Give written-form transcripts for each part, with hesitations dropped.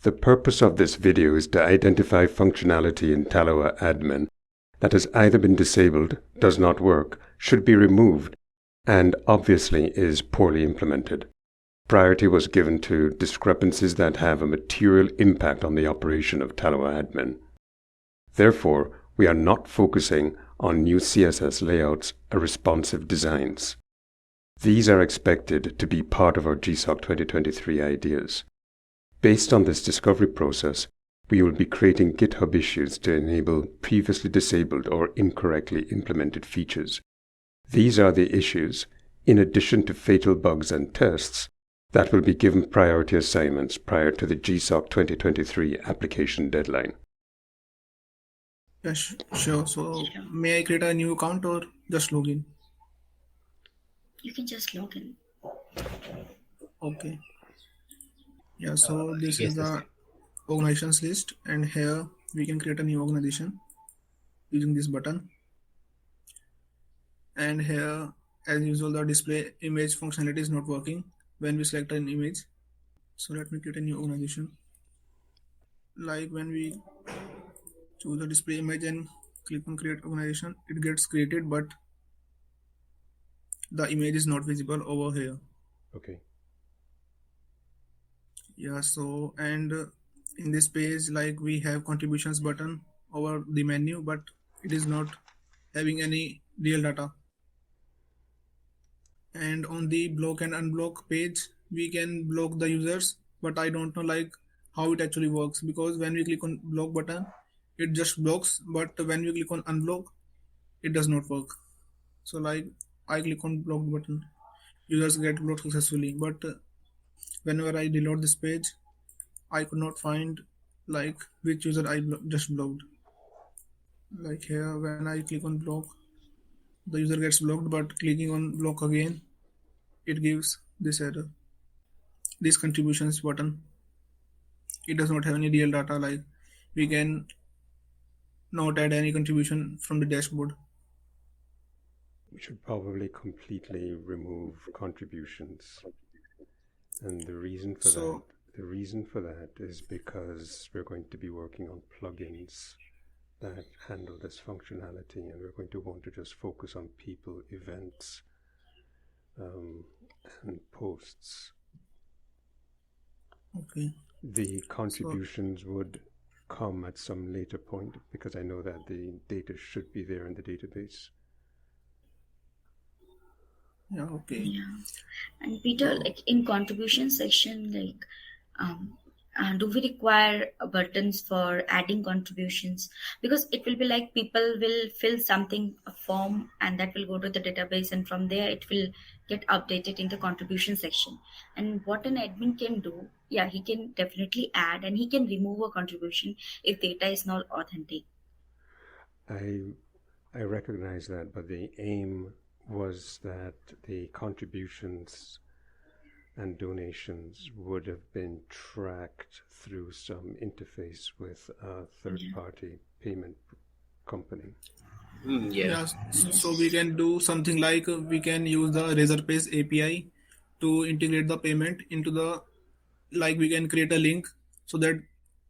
The purpose of this video is to identify functionality in Talawa admin that has either been disabled, does not work, should be removed, and obviously is poorly implemented. Priority was given to discrepancies that have a material impact on the operation of Talawa admin. Therefore, we are not focusing on new CSS layouts or responsive designs. These are expected to be part of our GSOC 2023 ideas. Based on this discovery process, we will be creating GitHub issues to enable previously disabled or incorrectly implemented features. These are the issues, in addition to fatal bugs and tests, that will be given priority assignments prior to the GSOC 2023 application deadline. Yes, sure. So, may I create a new account or just log in? You can just log in. Okay. Yeah, so this Yes, is the organizations list, and here we can create a new organization using this button. And here, as usual, the display image functionality is not working when we select an image. So let me create a new organization. Like when we choose the display image and click on create organization, it gets created, but the image is not visible over here. Okay. Yeah, so and in this page, like we have contributions button over the menu, but it is not having any real data. And on the block and unblock page, we can block the users, but I don't know like how it actually works, because when we click on block button, it just blocks, but when we click on unblock, it does not work. So like I click on block button, users get blocked successfully, but whenever I reload this page, I could not find like which user I just blocked. Like here, when I click on block, the user gets blocked, but clicking on block again, it gives this error. This contributions button, it does not have any real data, like we can not add any contribution from the dashboard. We should probably completely remove contributions. And the reason for that is because we're going to be working on plugins that handle this functionality, and we're going to want to just focus on people, events, and posts. Okay. The contributions would come at some later point, because I know that the data should be there in the database. Yeah, okay. Yeah. And Peter, like in contribution section, like do we require buttons for adding contributions? Because it will be like people will fill something, a form, and that will go to the database, and from there it will get updated in the contribution section. And what an admin can do, yeah, he can definitely add and he can remove a contribution if data is not authentic. I recognize that, but the aim was that the contributions and donations would have been tracked through some interface with a third-party payment company. Yeah, so we can do something like we can use the Razorpay API to integrate the payment into the, like we can create a link so that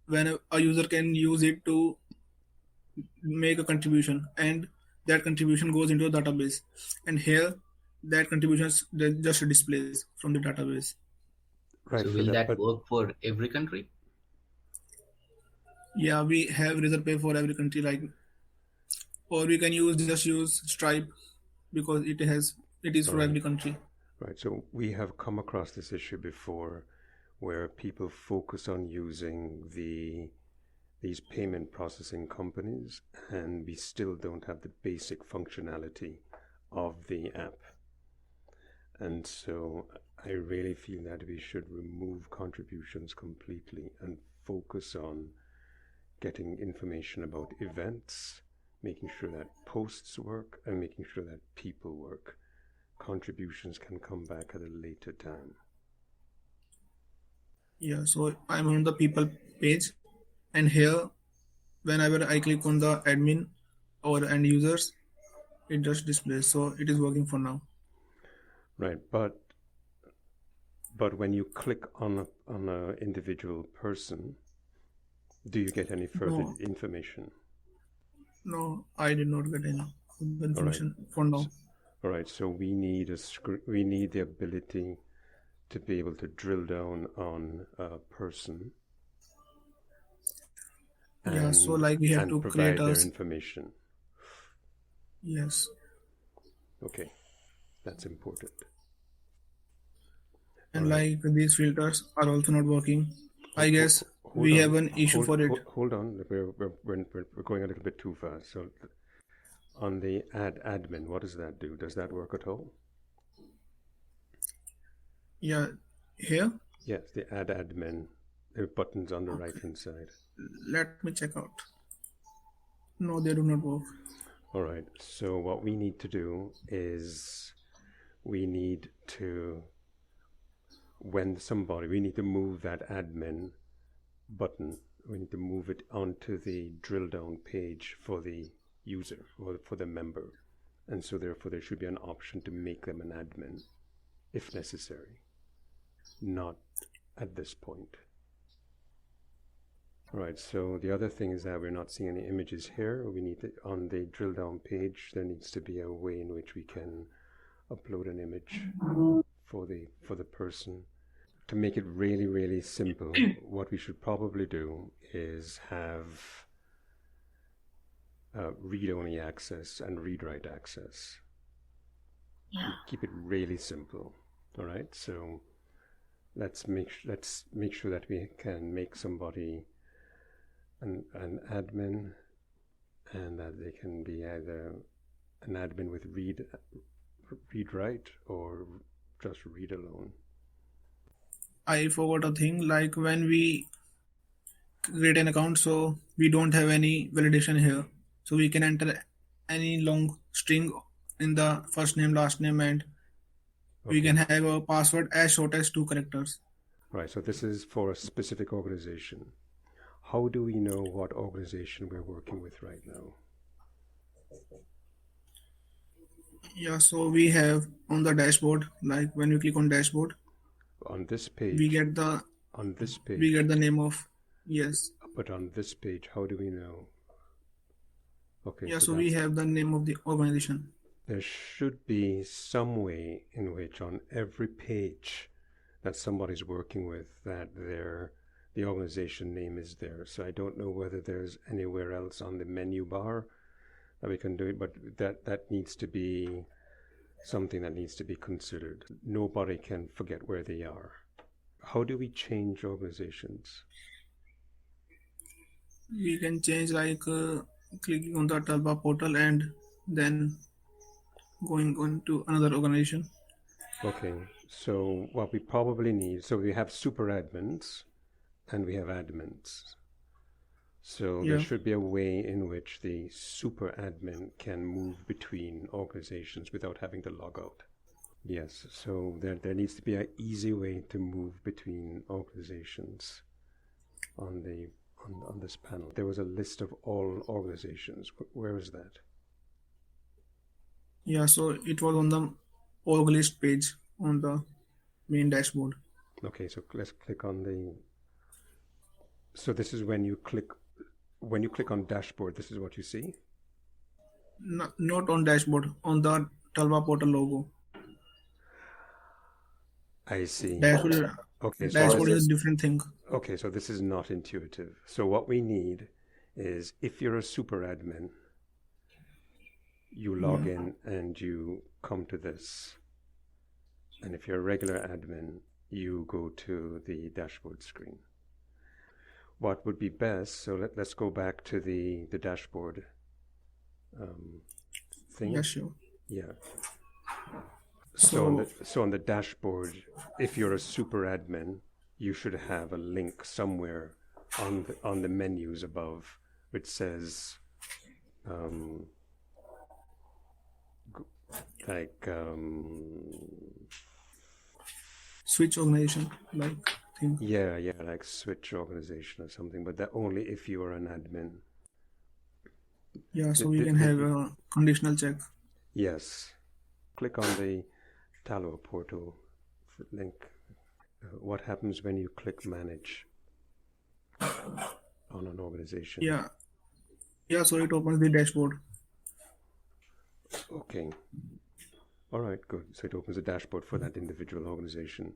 when a user can use it to make a contribution, and that contribution goes into a database, and here that contribution just displays from the database. Right. So will that work for every country? Yeah, we have Razorpay for every country, like, or we can just use Stripe because it is for every country. Right. So we have come across this issue before, where people focus on using these payment processing companies, and we still don't have the basic functionality of the app. And so I really feel that we should remove contributions completely and focus on getting information about events, making sure that posts work, and making sure that people work. Contributions can come back at a later time. Yeah, so I'm on the people page, and here whenever I click on the admin or end users, it just displays. So it is working for now. Right, but But when you click on a individual person, do you get any further No, information? no, I did not get any further All right. information for now. All right. So we need we need the ability to be able to drill down on a person Yeah, so and like we have to create provide a their information. yes, Okay, that's important. and All right. like these filters are also not working. I guess Hold we have on. an issue for it. Hold on. We're going a little bit too fast. So on the add admin, what does that do? Does that work at all? Yeah, here. Yes, the add admin. The buttons on the Okay, right hand side. let me check out. No, they do not work. All right. So what we need to do is we need to we need to move that admin button. We need to move it onto the drill down page for the user or for the member. And so therefore there should be an option to make them an admin if necessary, not at this point. All right, so the other thing is that we're not seeing any images here. We need to, on the drill down page, there needs to be a way in which we can upload an image for the person. To make it really, really simple, what we should probably do is have read-only access and read-write access. Yeah. Keep it really simple. All right, so let's make sure that we can make somebody an admin, and that they can be either an admin with read write or just read alone. I forgot a thing like when we create an account, so we don't have any validation here. So we can enter any long string in the first name, last name, and we Okay. can have a password as short as 2 characters. Right, so this is for a specific organization. How do we know what organization we're working with right now? Yeah, so we have on the dashboard, like when we click on dashboard, On this we page, get the name of yes. but on this page, how do we know? Okay, Yeah, so so we have the name of the organization. there should be some way in which on every page that somebody's working with that the organization name is there. So I don't know whether there's anywhere else on the menu bar that we can do it, but that needs to be something that needs to be considered. Nobody can forget where they are. How do we change organizations? We can change like clicking on the Talba portal and then going on to another organization. Okay, so what we probably need, so we have super admins and we have admins. So there Yeah, should be a way in which the super admin can move between organizations without having to log out. Yes, so there needs to be an easy way to move between organizations on this panel. There was a list of all organizations. Where is that? yeah. So it was on the org list page on the main dashboard. Okay, so let's click on the. So this is when you click on dashboard. This is what you see. Not on dashboard, on the Talba portal logo. I see. Dashboard, Okay, so dashboard is a different thing. okay, so this is not intuitive. So what we need is if you're a super admin, you log Yeah, in and you come to this. And if you're a regular admin, you go to the dashboard screen. What would be best, so let's go back to the dashboard thing. yeah, sure. Yeah. So So on the dashboard, if you're a super admin, you should have a link somewhere on the menus above which says like switch organization like thing. yeah, like switch organization or something, but that only if you are an admin. Yeah, so we can have a conditional check. Yes. Click on the Talawa portal link. what happens when you click manage on an organization? Yeah, yeah. So it opens the dashboard. Okay. All right, good. So it opens a dashboard for that individual organization.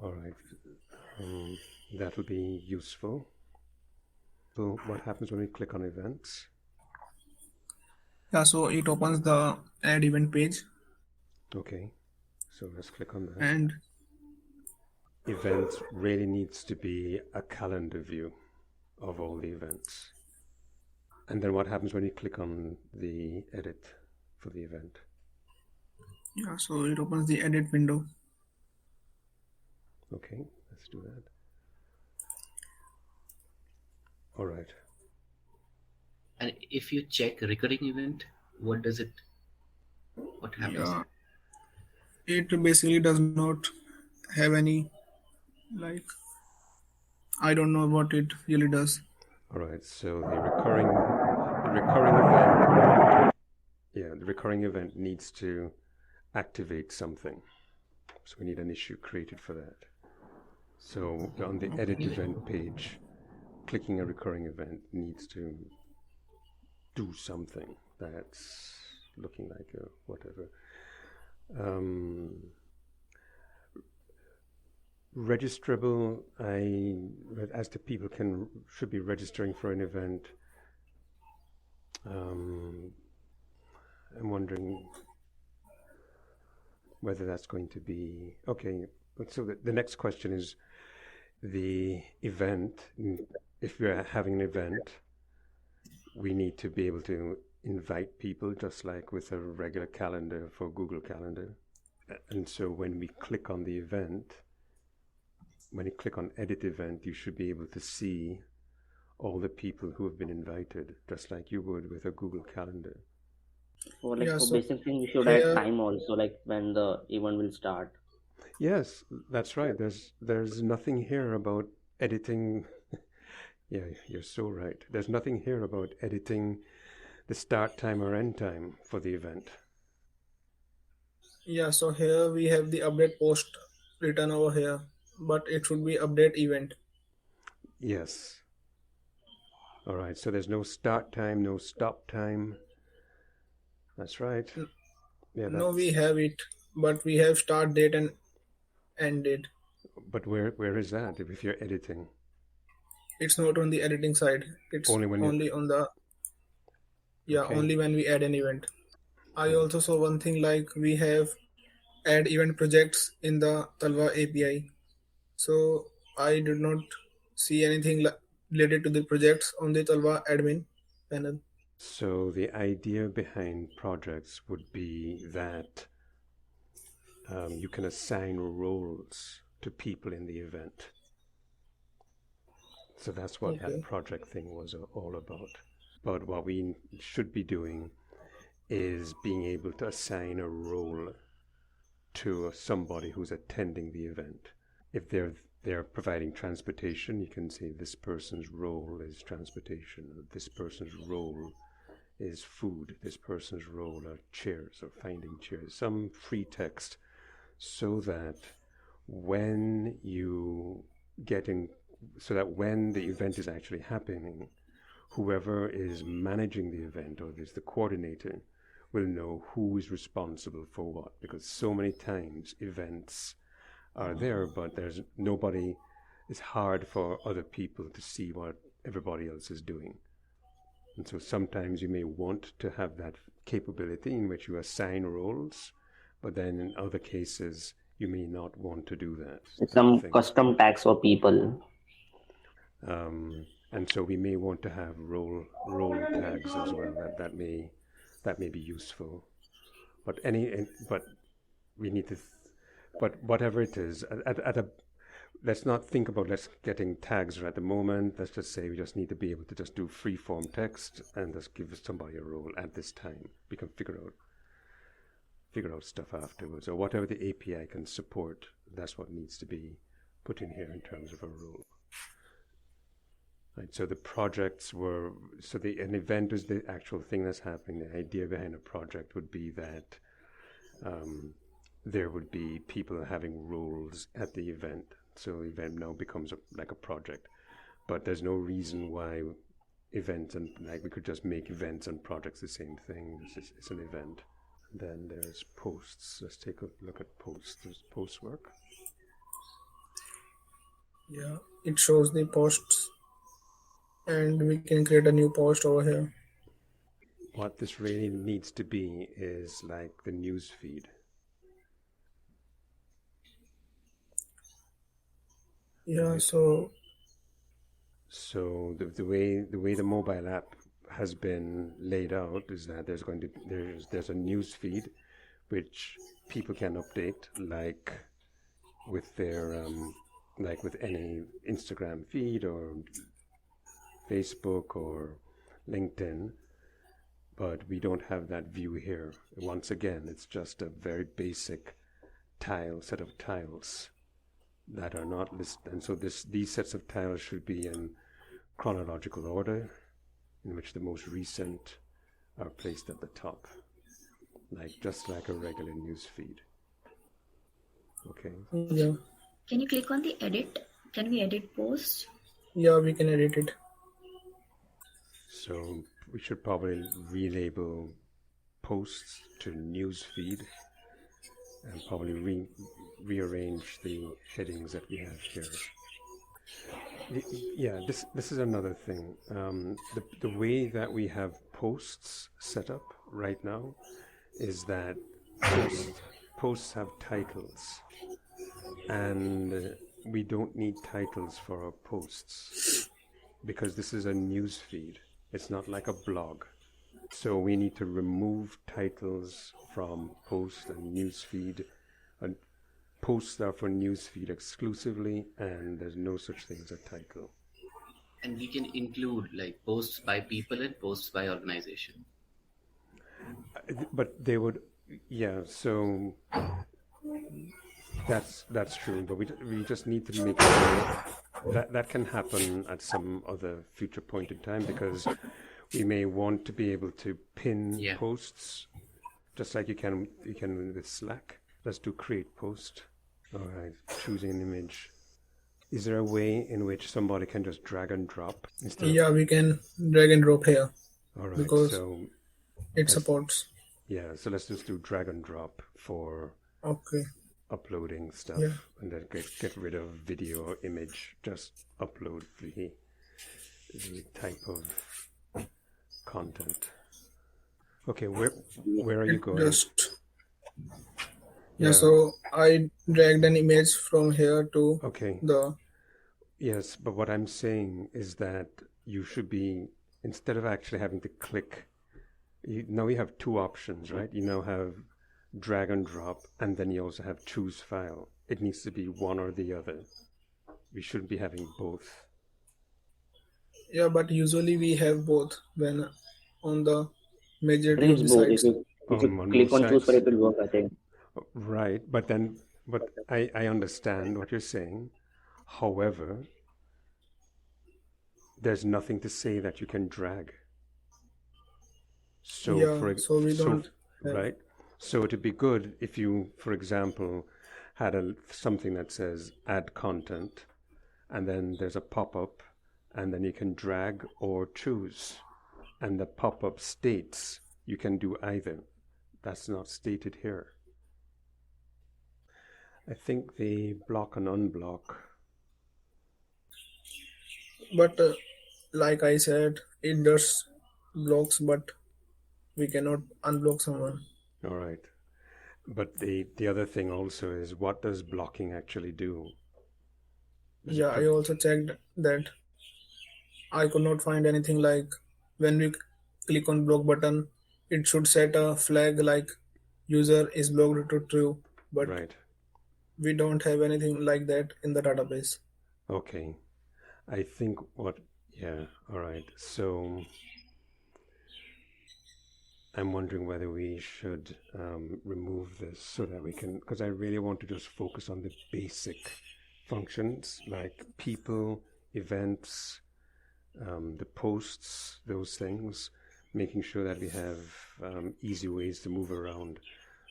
All right. That will be useful. So what happens when we click on events? Yeah, so it opens the add event page, Okay. So let's click on that. and Events really needs to be a calendar view of all the events. And then what happens when you click on the edit for the event? yeah, so it opens the edit window. Okay, let's do that. All right. And if you check recurring event, what does it? What happens? Yeah, it basically does not have any, like, I don't know what it really does. All right. So the recurring event, yeah, the recurring event needs to activate something. So we need an issue created for that. So on the edit event page, clicking a recurring event needs to do something that's looking like a whatever. Registrable, as the people should be registering for an event. I'm wondering whether that's going to be okay. So the next question is the event. If we're having an event, we need to be able to invite people just like with a regular calendar for Google Calendar. And so when we click on the event, when you click on edit event, you should be able to see all the people who have been invited, just like you would with a Google Calendar. So Yeah, for so basic thing, we should add here, time also, like when the event will start. Yes, that's right. There's nothing here about editing. Yeah, you're so right. There's nothing here about editing the start time or end time for the event. yeah, so here we have the update post written over here, but it should be update event. Yes. All right. So there's no start time, no stop time. That's right. Yeah, No, we that's. have it, but we have start date and end date. But where is that if you're editing? It's not on the editing side. It's Only when you. only on the, yeah, Okay. only when we add an event. I Right. also saw one thing, like we have add event projects in the Talwa API. So I did not see anything related to the projects on the Talwa admin panel. So the idea behind projects would be that you can assign roles to people in the event. So that's what that Okay. project thing was all about. But what we should be doing is being able to assign a role to somebody who's attending the event. If they're providing transportation, you can say this person's role is transportation, or this person's role is food, this person's role are chairs or finding chairs, some free text, so that when you get in, so that when the event is actually happening, whoever is managing the event or is the coordinator will know who is responsible for what, because so many times events are there, but there's nobody. It's hard for other people to see what everybody else is doing. And so sometimes you may want to have that capability in which you assign roles, but then in other cases you may not want to do that It's type of some thing. custom tags for people. And so we may want to have role tags as well. That may be useful. But we need to. But whatever it is, at a let's not think about let's getting tags at the moment. Let's just say we just need to be able to just do free form text and just give somebody a role at this time. We can figure out stuff afterwards, or whatever the API can support. That's what needs to be put in here in terms of a role. Right. So the projects were an event is the actual thing that's happening. The idea behind a project would be that there would be people having roles at the event. So event now becomes like a project. But there's no reason why events and like we could just make events and projects the same thing. It's an event. Then there's posts. Let's take a look at posts. Does posts work? Yeah, it shows the posts, and we can create a new post over here. What this really needs to be is like the news feed. Yeah, Right. so So the way the mobile app has been laid out is that there's a news feed which people can update with their like with any Instagram feed or Facebook or LinkedIn, but we don't have that view here. Once again, it's just a very basic set of tiles that are not listed, and so these sets of tiles should be in chronological order, in which the most recent are placed at the top, just like a regular news feed. Okay. yeah, Can you click on the edit? Can we edit post? yeah, we can edit it. So we should probably relabel posts to news feed and probably rearrange the headings that we have here. Yeah, this is another thing. The way that we have posts set up right now is that posts have titles, and we don't need titles for our posts because this is a news feed. It's not like a blog. So we need to remove titles from post and newsfeed. And posts are for newsfeed exclusively, and there's no such thing as a title. And we can include like posts by people and posts by organization. But they would, yeah. So that's true. But we just need to make sure that can happen at some other future point in time, because we may want to be able to pin posts, just like you can with Slack. Let's do create post. All right, choosing an image. Is there a way in which somebody can just drag and drop instead of... Yeah, we can drag and drop here All right, because so it supports. yeah, so let's just do drag and drop for Okay. uploading stuff, Yeah. and then get rid of video or image. Just upload the type of content. Okay, where are you going? Just yeah. So I dragged an image from here to Okay. the Yes, but what I'm saying is that you should be, instead of actually having to click, now you have two options, right? You now have drag and drop, and then you also have choose file. It needs to be one or the other. We shouldn't be having both. yeah, but usually we have both when on the majority It of is the both. sites. If you On click most on choose for sites. it will work, I think. Right, but I understand what you're saying. However, there's nothing to say that you can drag. So Yeah, so we don't have. right. So it'd be good if you, for example, had something that says add content, and then there's a pop-up, and then you can drag or choose, and the pop-up states you can do either. That's not stated here. I think the block and unblock. But like I said, it does blocks, but we cannot unblock someone. All right. But the other thing also is, what does blocking actually do? Yeah, I also checked that. I could not find anything like when we click on block button, it should set a flag like user is blocked to true, but Right. we don't have anything like that in the database. Okay. I think yeah, all right. So I'm wondering whether we should remove this so that we can, because I really want to just focus on the basic functions like people, events, the posts, those things, making sure that we have easy ways to move around.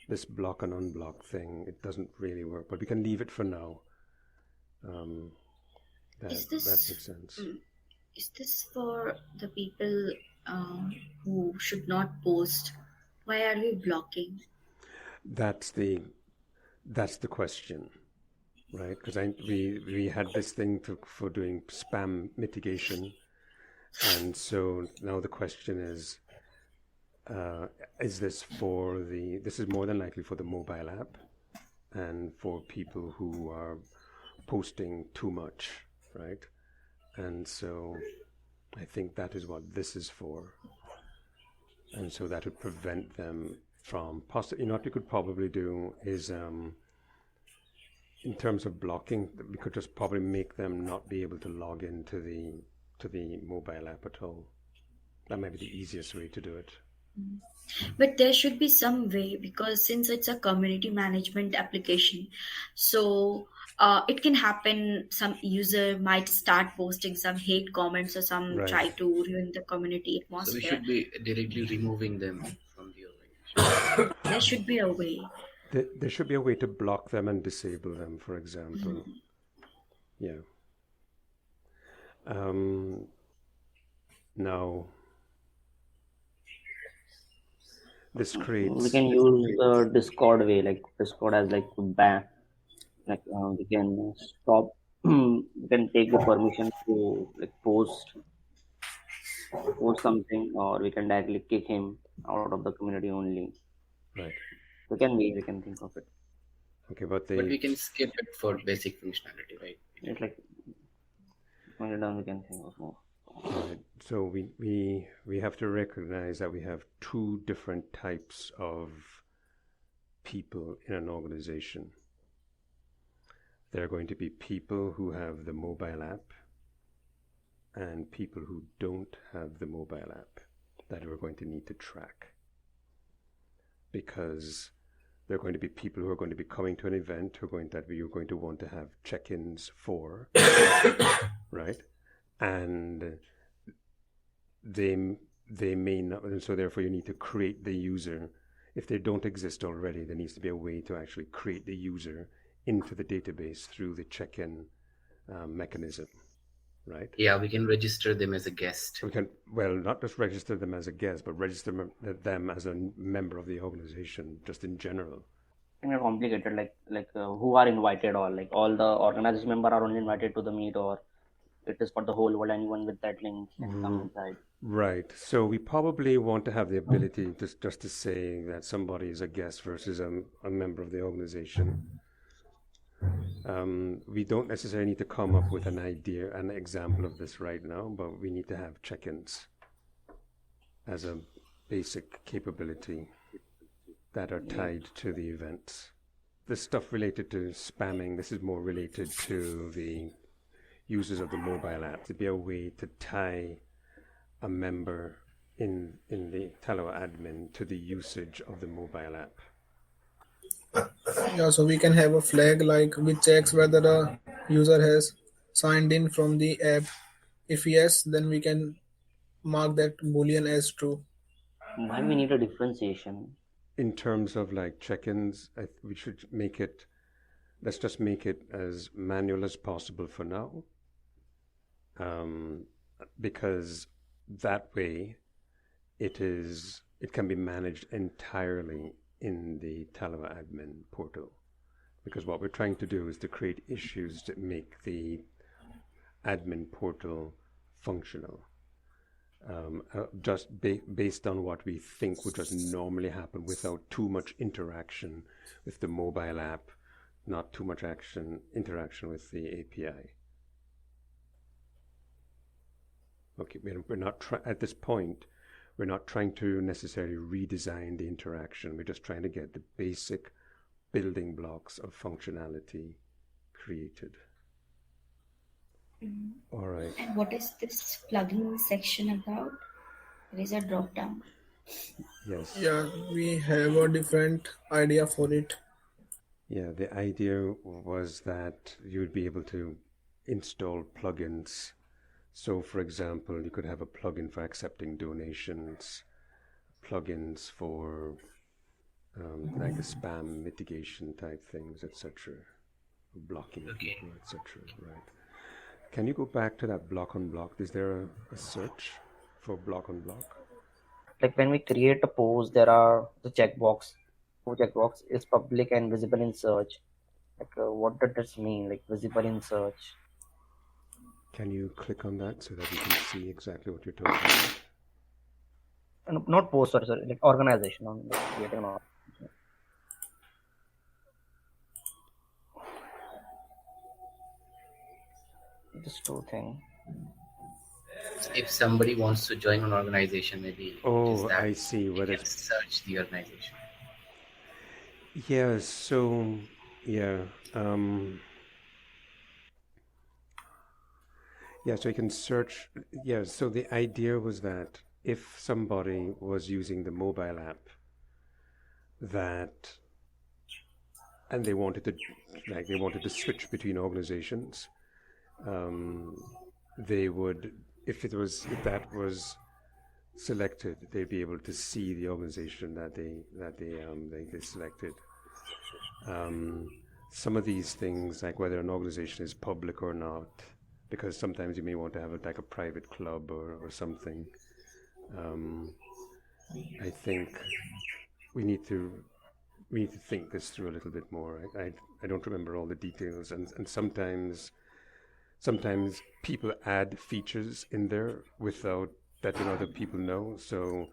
this block and unblock thing, it doesn't really work, but we can leave it for now. That Is this makes sense. is this for the people who should not post? Why are we blocking? That's the question, right? Because we had this thing for doing spam mitigation, and so now the question is this for this is more than likely for the mobile app and for people who are posting too much, right? And so I think that is what this is for. And so that would prevent them from possibly, what we could probably do is in terms of blocking, we could just probably make them not be able to log into the mobile app at all. That might be the easiest way to do it. But there should be some way, because since it's a community management application, so it can happen. Some user might start posting some hate comments or some Right. try to ruin the community So we atmosphere. should be directly removing them from the organization. There should be a way. There should be a way to block them and disable them, for example. Yeah. Now, this We creates. can use the Discord way, like Discord as like ban, like we can stop. We can take the permission to like post something, or we can directly kick him out of the community only. Right. We can think of it. Okay, but But we can skip it for basic functionality, right? It's like when you're done, we can think of more. right. So we have to recognize that we have two different types of people in an organization. There are going to be people who have the mobile app and people who don't have the mobile app that we're going to need to track, because there are going to be people who are going to be coming to an event that you're going to want to have check-ins for, right? And they may not, and so therefore you need to create the user. If they don't exist already, there needs to be a way to actually create the user into the database through the check-in mechanism, right? Yeah, we can register them as a guest. We can, well, not just register them as a guest, but register them as a member of the organization, just in general. It's not complicated, like who are invited, or like all the organization member are only invited to the meet, or it is for the whole world. Anyone with that link can come inside. Right. So we probably want to have the ability just to say that somebody is a guest versus a member of the organization. We don't necessarily need to come up with an example of this right now, but we need to have check-ins as a basic capability that are tied to the events. The stuff related to spamming, this is more related to the users of the mobile app. To be a way to tie a member in the Talawa admin to the usage of the mobile app. Yeah, so we can have a flag like which checks whether a user has signed in from the app. If yes, then we can mark that boolean as true. Why we need a differentiation? In terms of like check-ins, we should make it, let's just make it as manual as possible for now, because that way it can be managed entirely in the Talawa admin portal. Because what we're trying to do is to create issues that make the admin portal functional. Just based on what we think would just normally happen without too much interaction with the mobile app, not too much interaction with the API. Okay, we're not at this point, we're not trying to necessarily redesign the interaction. We're just trying to get the basic building blocks of functionality created. All right. And what is this plugin section about? There is a drop down. Yes. Yeah, we have a different idea for it. Yeah, the idea was that you would be able to install plugins. So, for example, you could have a plugin for accepting donations, plugins for like the spam mitigation type things, etc., blocking Okay. people, etc. Right? Can you go back to that block on block? Is there a search for block on block? Like when we create a post, there are the checkbox. Checkbox is public and visible in search. Like what does this mean? Like visible in search. Can you click on that so that we can see exactly what you're talking about? Not post, sorry, like organization. Like creating an organization. Just two things. If somebody wants to join an organization, maybe it is Oh, that I see. you Whether can search the organization. yeah, so yeah, yeah. So you can search. Yeah. So the idea was that if somebody was using the mobile app, that and they wanted to switch between organizations, they would if that was selected, they'd be able to see the organization that they selected. Some of these things, like whether an organization is public or not, because sometimes you may want to have it like a private club or something. I think we need to think this through a little bit more. I don't remember all the details, and sometimes people add features in there without letting other people know. So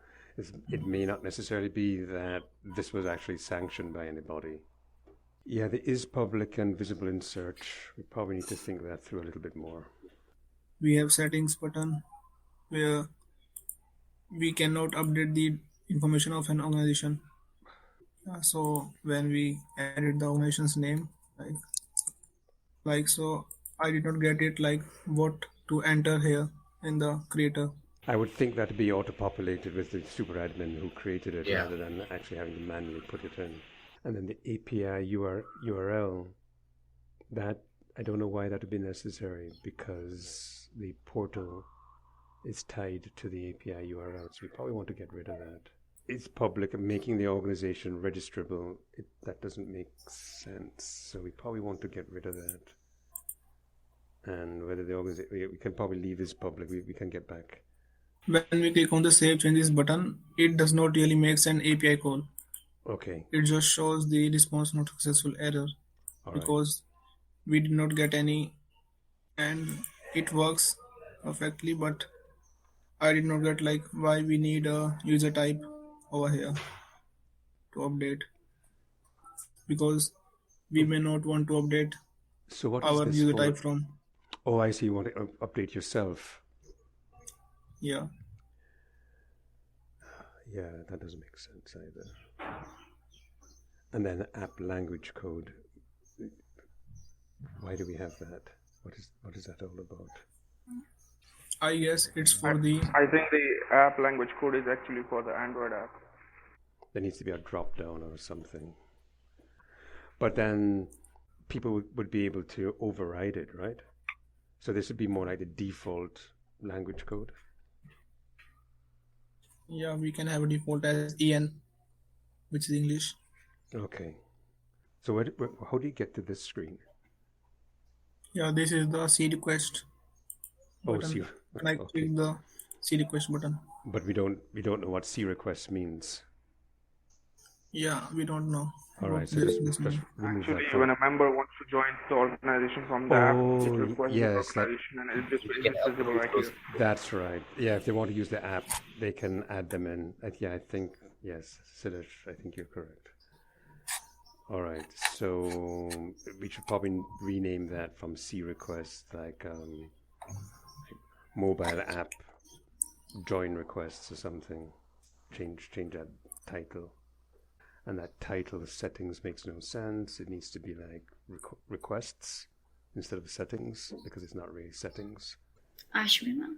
it may not necessarily be that this was actually sanctioned by anybody. Yeah, there is public and visible in search. We probably need to think that through a little bit more. We have settings button where we cannot update the information of an organization. So when we edit the organization's name, like so, I did not get it like what to enter here in the creator. I would think that to be auto-populated with the super admin who created it Yeah. rather than actually having to manually put it in. And then the API URL, that I don't know why that would be necessary because the portal is tied to the API URL. So we probably want to get rid of that. It's public, making the organization registrable. That doesn't make sense. So we probably want to get rid of that. And whether the organization, we can probably leave this public. We can get back. When we click on the Save Changes button, it does not really make an API call. Okay. It just shows the response not successful error All right. because we did not get any, and it works perfectly, but I did not get like why we need a user type over here to update, because we may not want to update So what is our this user for? type from. Oh, I see. You want to update yourself. Yeah, Yeah, that doesn't make sense either. And then app language code. Why do we have that? What is that all about? I guess it's for the I think the app language code is actually for the Android app. There needs to be a drop down or something. But then people would be able to override it, right? So this would be more like the default language code. yeah, we can have a default as EN, which is English. Okay. So how do you get to this screen? Yeah, this is the C request Oh, button. C. Can I Okay. click the C request button? But we don't know what C request means. Yeah, we don't know. All about right, so this just name. remove Actually, that from. when a member wants to join the organization from the app, it Oh, requests yes, the organization and it You can is visible upload right those. here. That's right. Yeah, if they want to use the app, they can add them in. Yeah, I think, yes, Siddharth, I think you're correct. All right, so we should probably rename that from C request, like mobile app join requests or something. Change that title. And that title settings makes no sense. It needs to be like requests instead of settings because it's not really settings. Ashmima,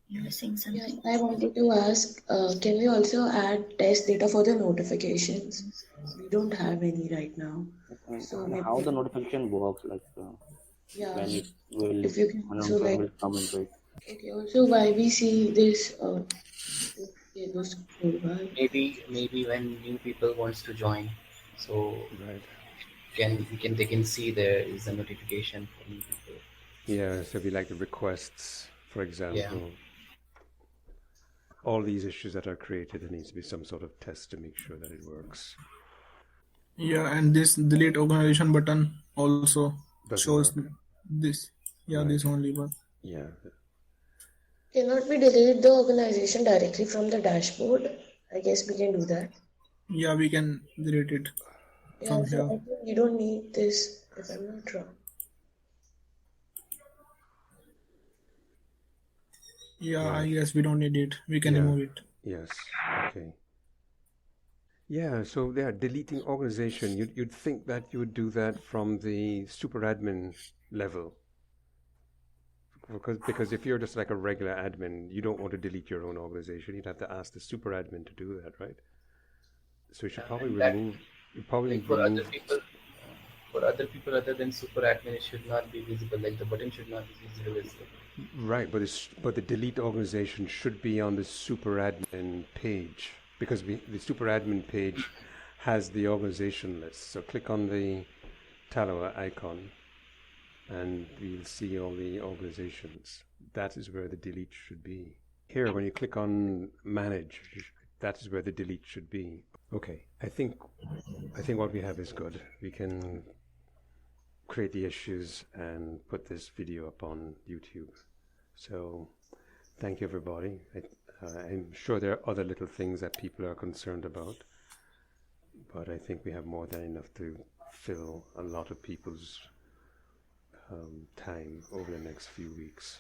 you were saying Yeah, something? I wanted to ask, can we also add test data for the notifications? We don't have any right now. So And maybe, how the notification works, like yeah, when it will, if you can when also it like, will come into it. okay, also why we see this Yeah, those cool ones. Maybe when new people wants to join, so Right. they can see there is a notification for new people. Yeah, so it'd be like the requests, for Yeah. example. All these issues that are created, there needs to be some sort of test to make sure that it works. Yeah, and this delete organization button also Doesn't shows work. this. Yeah, Right. this only one. Yeah. Cannot we delete the organization directly from the dashboard? I guess we can do that. Yeah, we can delete it Yeah, from so here. I think we don't need this if I'm not wrong. Yeah, I Right. guess we don't need it. We can Yeah. remove it. Yes. Okay. Yeah, so yeah, deleting organization, you'd think that you would do that from the super admin level. Because if you're just like a regular admin, you don't want to delete your own organization. You'd have to ask the super admin to do that, right? So you should probably And that, remove, you probably like remove, for other people other than super admin, it should not be visible. Like the button should not be visible as well. right, but the delete organization should be on the super admin page because the super admin page has the organization list. So click on the Talawa icon and we'll see all the organizations. That is where the delete should be. Here, when you click on manage, that is where the delete should be. Okay, I think what we have is good. We can create the issues and put this video up on YouTube. So thank you, everybody. I'm sure there are other little things that people are concerned about, but I think we have more than enough to fill a lot of people's time over the next few weeks.